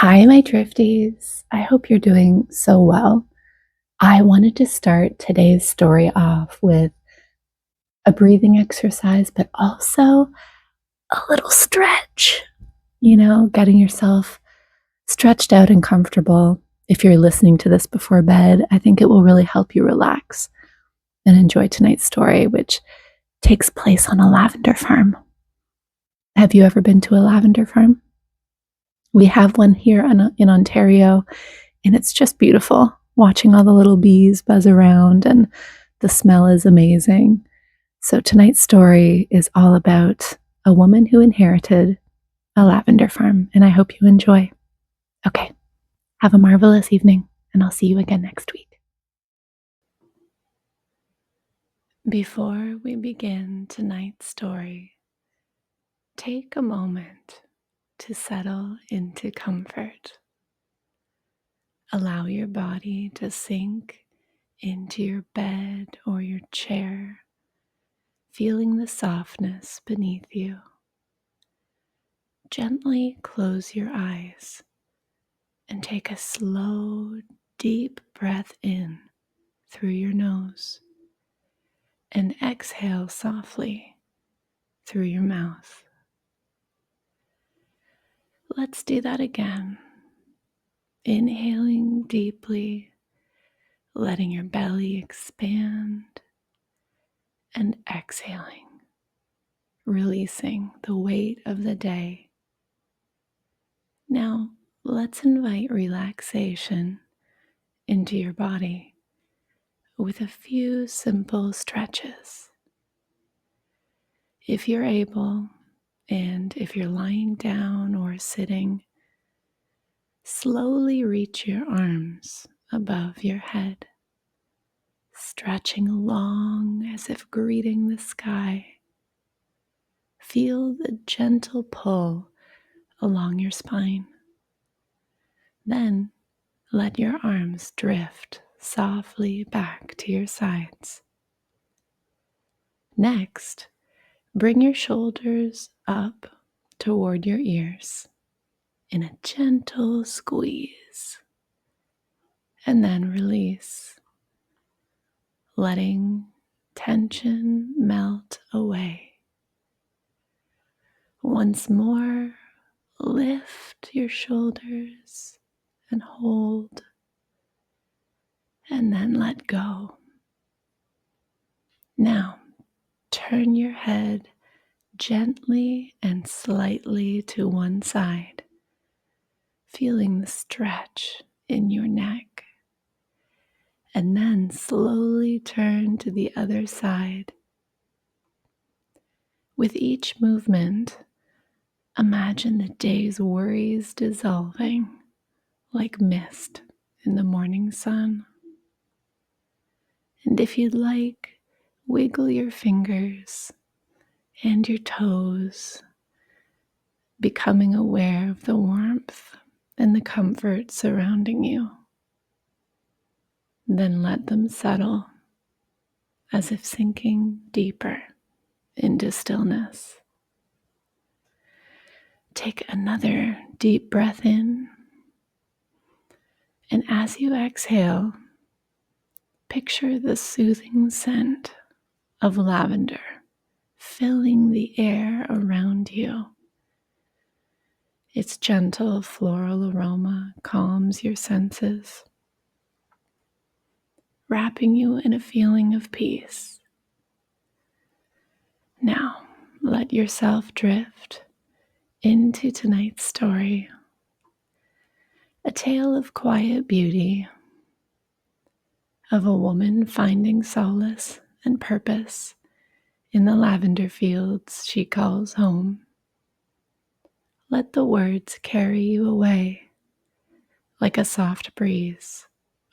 Hi, my Drifties. I hope you're doing so well. I wanted to start today's story off with a breathing exercise, but also a little stretch. Getting yourself stretched out and comfortable. If you're listening to this before bed, I think it will really help you relax and enjoy tonight's story, which takes place on a lavender farm. Have you ever been to a lavender farm? We have one here in Ontario, and it's just beautiful watching all the little bees buzz around, and the smell is amazing. So, tonight's story is all about a woman who inherited a lavender farm, and I hope you enjoy. Okay, have a marvelous evening, and I'll see you again next week. Before we begin tonight's story, take a moment to settle into comfort. Allow your body to sink into your bed or your chair, feeling the softness beneath you. Gently close your eyes and take a slow, deep breath in through your nose and exhale softly through your mouth. Let's do that again. Inhaling deeply, letting your belly expand, and exhaling, releasing the weight of the day. Now, let's invite relaxation into your body with a few simple stretches. If you're able, and if you're lying down or sitting, slowly reach your arms above your head, stretching long as if greeting the sky. Feel the gentle pull along your spine. Then let your arms drift softly back to your sides. Next, bring your shoulders up toward your ears in a gentle squeeze, and then release, letting tension melt away. Once more, lift your shoulders and hold, and then let go. Now, turn your head gently and slightly to one side, feeling the stretch in your neck, and then slowly turn to the other side. With each movement, imagine the day's worries dissolving like mist in the morning sun. And if you'd like, wiggle your fingers and your toes, becoming aware of the warmth and the comfort surrounding you. Then let them settle as if sinking deeper into stillness. Take another deep breath in, and as you exhale, picture the soothing scent of lavender filling the air around you. Its gentle floral aroma calms your senses, wrapping you in a feeling of peace. Now, let yourself drift into tonight's story, a tale of quiet beauty, of a woman finding solace and purpose in the lavender fields she calls home. Let the words carry you away like a soft breeze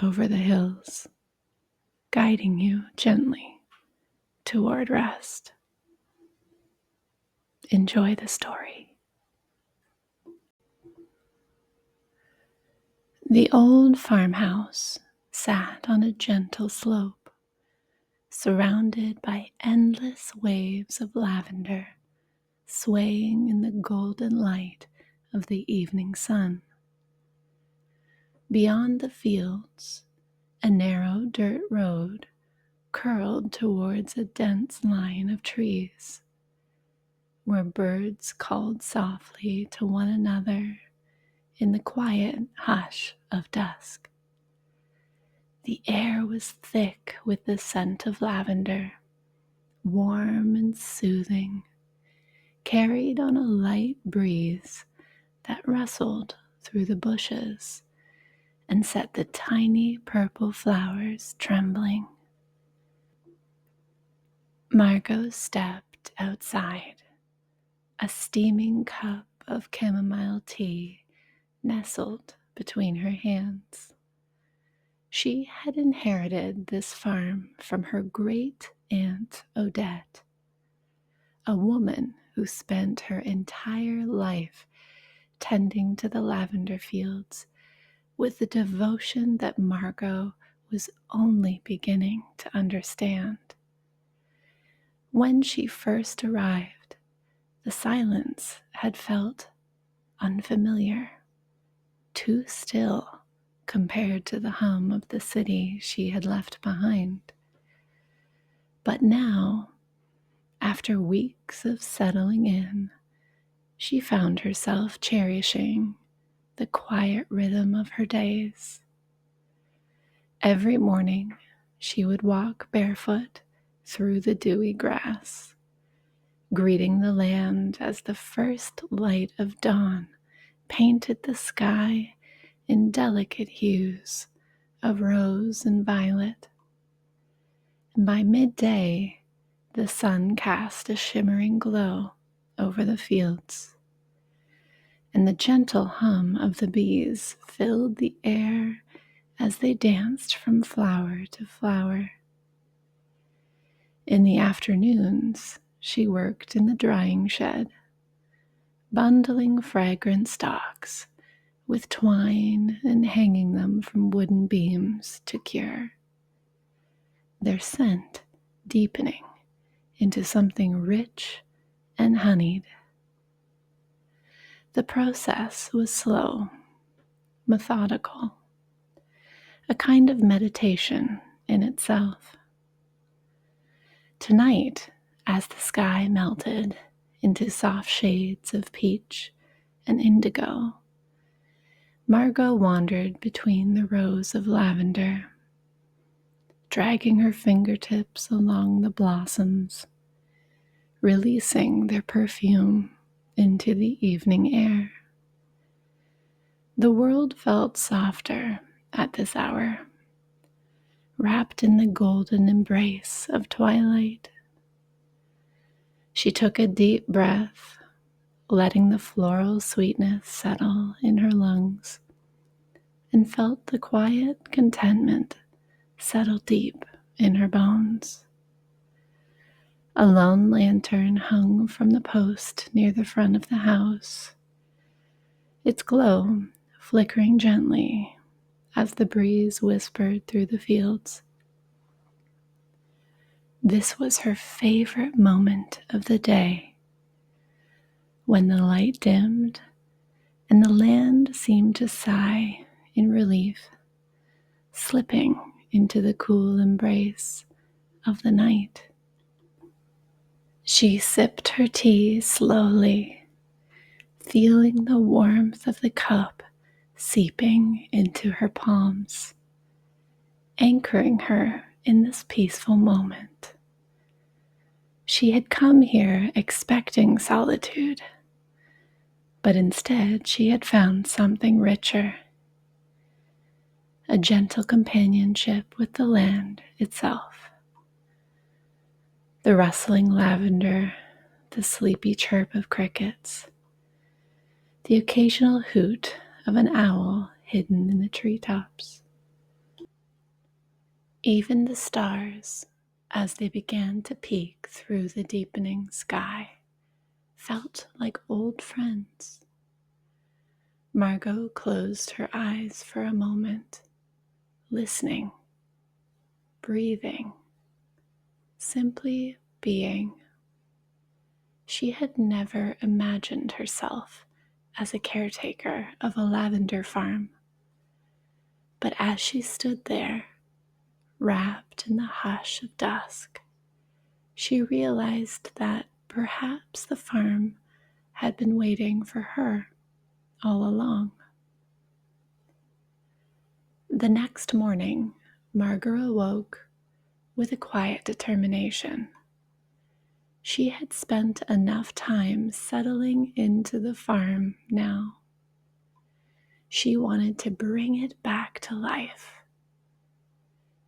over the hills, guiding you gently toward rest. Enjoy the story. The old farmhouse sat on a gentle slope, surrounded by endless waves of lavender, swaying in the golden light of the evening sun. Beyond the fields, a narrow dirt road curled towards a dense line of trees, where birds called softly to one another in the quiet hush of dusk. The air was thick with the scent of lavender, warm and soothing, carried on a light breeze that rustled through the bushes and set the tiny purple flowers trembling. Margot stepped outside, a steaming cup of chamomile tea nestled between her hands. She had inherited this farm from her great aunt Odette, a woman who spent her entire life tending to the lavender fields with the devotion that Margot was only beginning to understand. When she first arrived, the silence had felt unfamiliar, too still compared to the hum of the city she had left behind. But now, after weeks of settling in, she found herself cherishing the quiet rhythm of her days. Every morning, she would walk barefoot through the dewy grass, greeting the land as the first light of dawn painted the sky in delicate hues of rose and violet. And by midday, the sun cast a shimmering glow over the fields, and the gentle hum of the bees filled the air as they danced from flower to flower. In the afternoons, she worked in the drying shed, bundling fragrant stalks with twine and hanging them from wooden beams to cure, their scent deepening into something rich and honeyed. The process was slow, methodical, a kind of meditation in itself. Tonight, as the sky melted into soft shades of peach and indigo, Margot wandered between the rows of lavender, dragging her fingertips along the blossoms, releasing their perfume into the evening air. The world felt softer at this hour, wrapped in the golden embrace of twilight. She took a deep breath, letting the floral sweetness settle in her lungs, and felt the quiet contentment settle deep in her bones. A lone lantern hung from the post near the front of the house, its glow flickering gently as the breeze whispered through the fields. This was her favorite moment of the day, when the light dimmed and the land seemed to sigh in relief, slipping into the cool embrace of the night. She sipped her tea slowly, feeling the warmth of the cup seeping into her palms, anchoring her in this peaceful moment. She had come here expecting solitude, but instead she had found something richer, a gentle companionship with the land itself. The rustling lavender, the sleepy chirp of crickets, the occasional hoot of an owl hidden in the treetops. Even the stars, as they began to peek through the deepening sky, felt like old friends. Margot closed her eyes for a moment, listening, breathing, simply being. She had never imagined herself as a caretaker of a lavender farm, But as she stood there, wrapped in the hush of dusk, she realized that perhaps the farm had been waiting for her all along. The next morning, Margot awoke with a quiet determination. She had spent enough time settling into the farm now. She wanted to bring it back to life.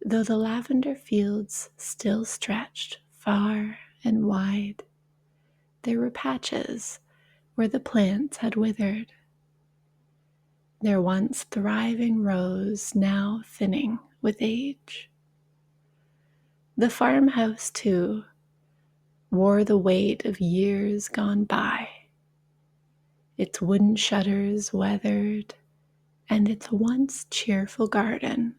Though the lavender fields still stretched far and wide, there were patches where the plants had withered, their once thriving rows now thinning with age. The farmhouse, too, wore the weight of years gone by, its wooden shutters weathered, and its once cheerful garden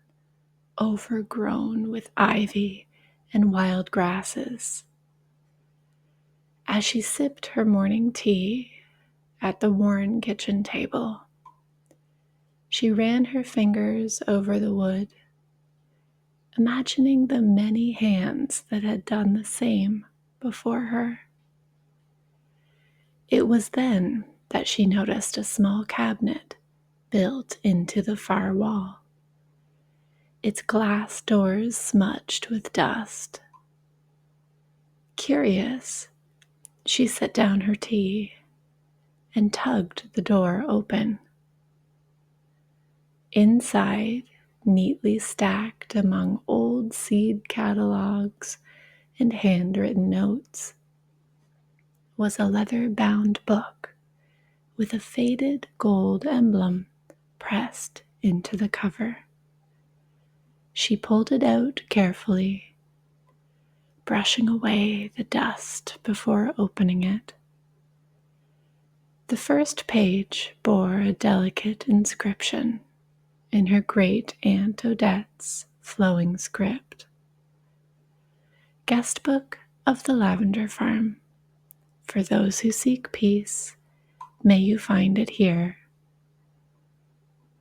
overgrown with ivy and wild grasses. As she sipped her morning tea at the worn kitchen table, she ran her fingers over the wood, imagining the many hands that had done the same before her. It was then that she noticed a small cabinet built into the far wall, its glass doors smudged with dust. Curious, she set down her tea and tugged the door open. Inside, neatly stacked among old seed catalogs and handwritten notes, was a leather-bound book with a faded gold emblem pressed into the cover. She pulled it out carefully, brushing away the dust before opening it. The first page bore a delicate inscription in her great-aunt Odette's flowing script. Guestbook of the Lavender Farm. For those who seek peace, may you find it here.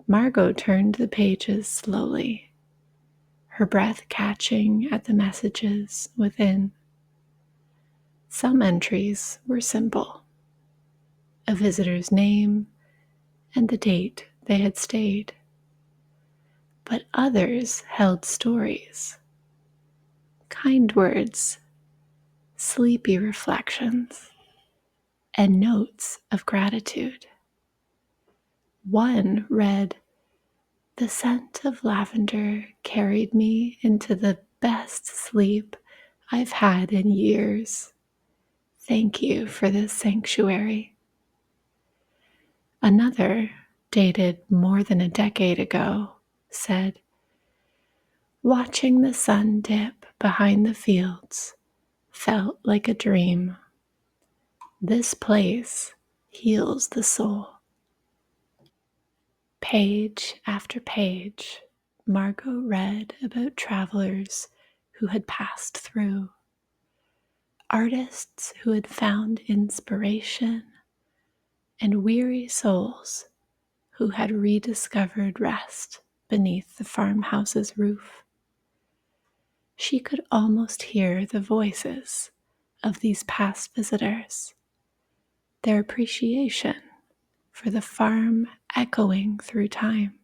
Margot turned the pages slowly, her breath catching at the messages within. Some entries were simple: a visitor's name and the date they had stayed. But others held stories, kind words, sleepy reflections, and notes of gratitude. One read, "The scent of lavender carried me into the best sleep I've had in years. Thank you for this sanctuary." Another, dated more than a decade ago, said, "Watching the sun dip behind the fields felt like a dream. This place heals the soul." Page after page, Margot read about travelers who had passed through, artists who had found inspiration, and weary souls who had rediscovered rest beneath the farmhouse's roof. She could almost hear the voices of these past visitors, their appreciation for the farm echoing through time.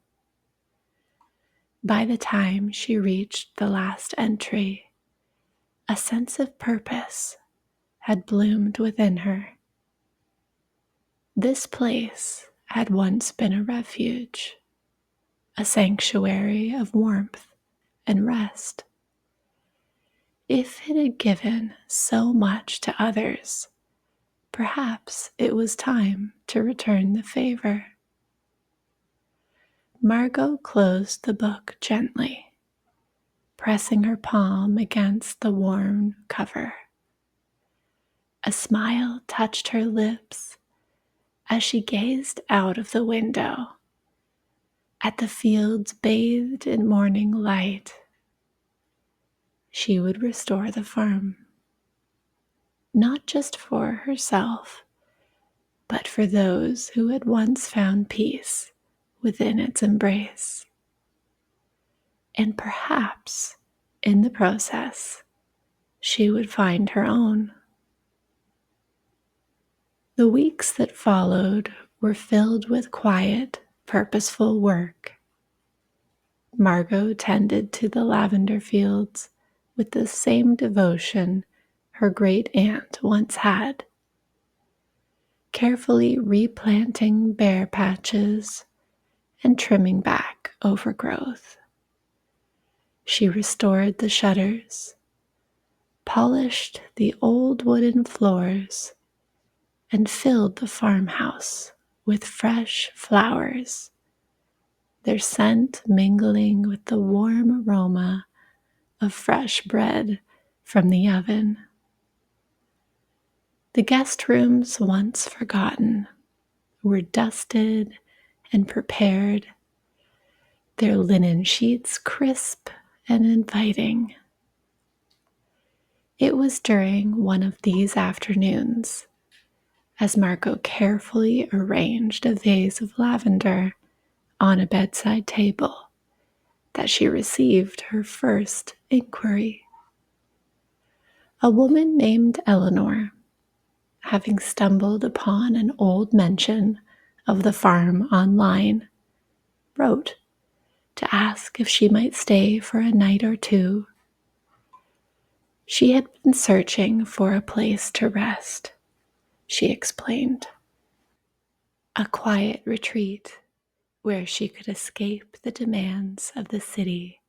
By the time she reached the last entry, a sense of purpose had bloomed within her. This place had once been a refuge, a sanctuary of warmth and rest. If it had given so much to others, perhaps it was time to return the favor. Margot closed the book gently, pressing her palm against the worn cover. A smile touched her lips as she gazed out of the window at the fields bathed in morning light. She would restore the farm, not just for herself, but for those who had once found peace within its embrace. And perhaps in the process, she would find her own. The weeks that followed were filled with quiet, purposeful work. Margot tended to the lavender fields with the same devotion her great aunt once had, carefully replanting bare patches and trimming back overgrowth. She restored the shutters, polished the old wooden floors, and filled the farmhouse with fresh flowers, their scent mingling with the warm aroma of fresh bread from the oven. The guest rooms, once forgotten, were dusted and prepared, their linen sheets crisp and inviting. It was during one of these afternoons, as Margot carefully arranged a vase of lavender on a bedside table, that she received her first inquiry. A woman named Eleanor, having stumbled upon an old mention of the farm online, wrote to ask if she might stay for a night or two. She had been searching for a place to rest, she explained. A quiet retreat where she could escape the demands of the city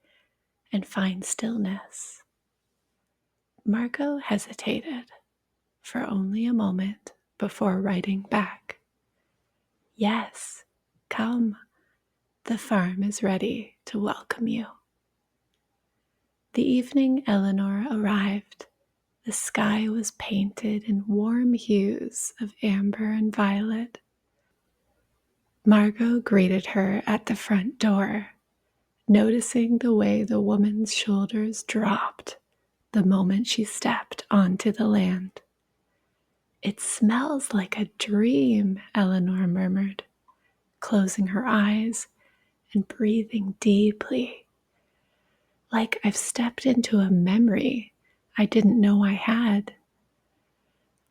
and find stillness. Margot hesitated for only a moment before writing back, "Yes, come. The farm is ready to welcome you." The evening Eleanor arrived, the sky was painted in warm hues of amber and violet. Margot greeted her at the front door, noticing the way the woman's shoulders dropped the moment she stepped onto the land. "It smells like a dream," Eleanor murmured, closing her eyes and breathing deeply. "Like I've stepped into a memory I didn't know I had."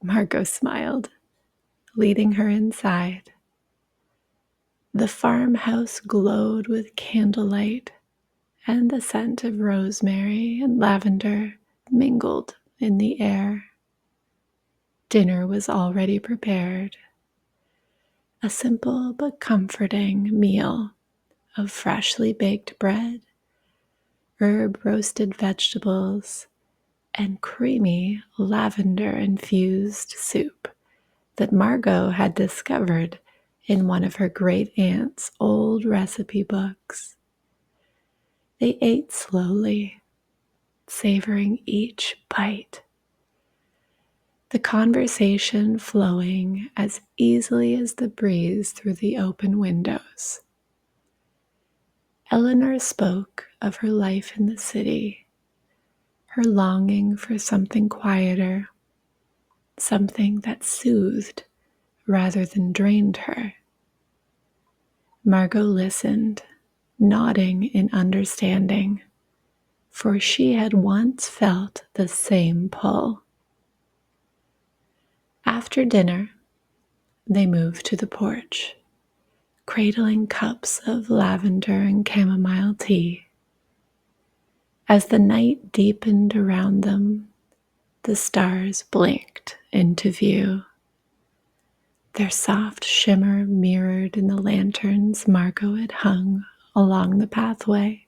Margot smiled, leading her inside. The farmhouse glowed with candlelight, and the scent of rosemary and lavender mingled in the air. Dinner was already prepared, a simple but comforting meal of freshly baked bread, herb-roasted vegetables, and creamy lavender-infused soup that Margot had discovered in one of her great aunt's old recipe books. They ate slowly, savoring each bite, the conversation flowing as easily as the breeze through the open windows. Eleanor spoke of her life in the city, her longing for something quieter, something that soothed rather than drained her. Margot listened, nodding in understanding, for she had once felt the same pull. After dinner, they moved to the porch, cradling cups of lavender and chamomile tea. As the night deepened around them, the stars blinked into view, their soft shimmer mirrored in the lanterns Margot had hung along the pathway.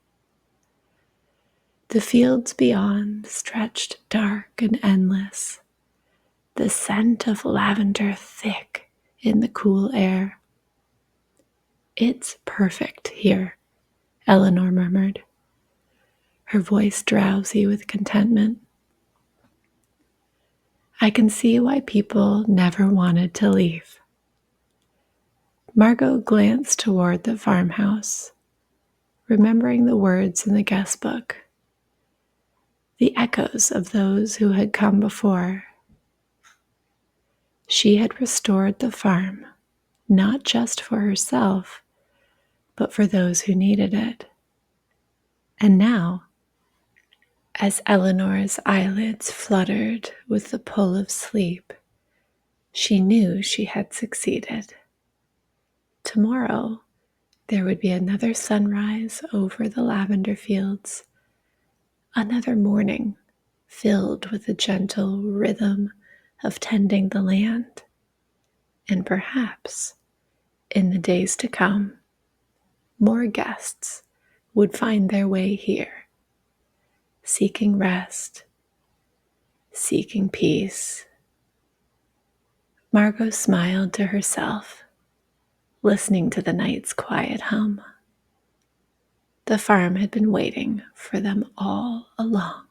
The fields beyond stretched dark and endless, the scent of lavender thick in the cool air. "It's perfect here," Eleanor murmured, her voice drowsy with contentment. "I can see why people never wanted to leave." Margot glanced toward the farmhouse, remembering the words in the guestbook, the echoes of those who had come before. She had restored the farm, not just for herself, but for those who needed it. And now, as Eleanor's eyelids fluttered with the pull of sleep, she knew she had succeeded. Tomorrow, there would be another sunrise over the lavender fields, another morning filled with the gentle rhythm of tending the land, and perhaps, in the days to come, more guests would find their way here, seeking rest, seeking peace. Margot smiled to herself, listening to the night's quiet hum. The farm had been waiting for them all along.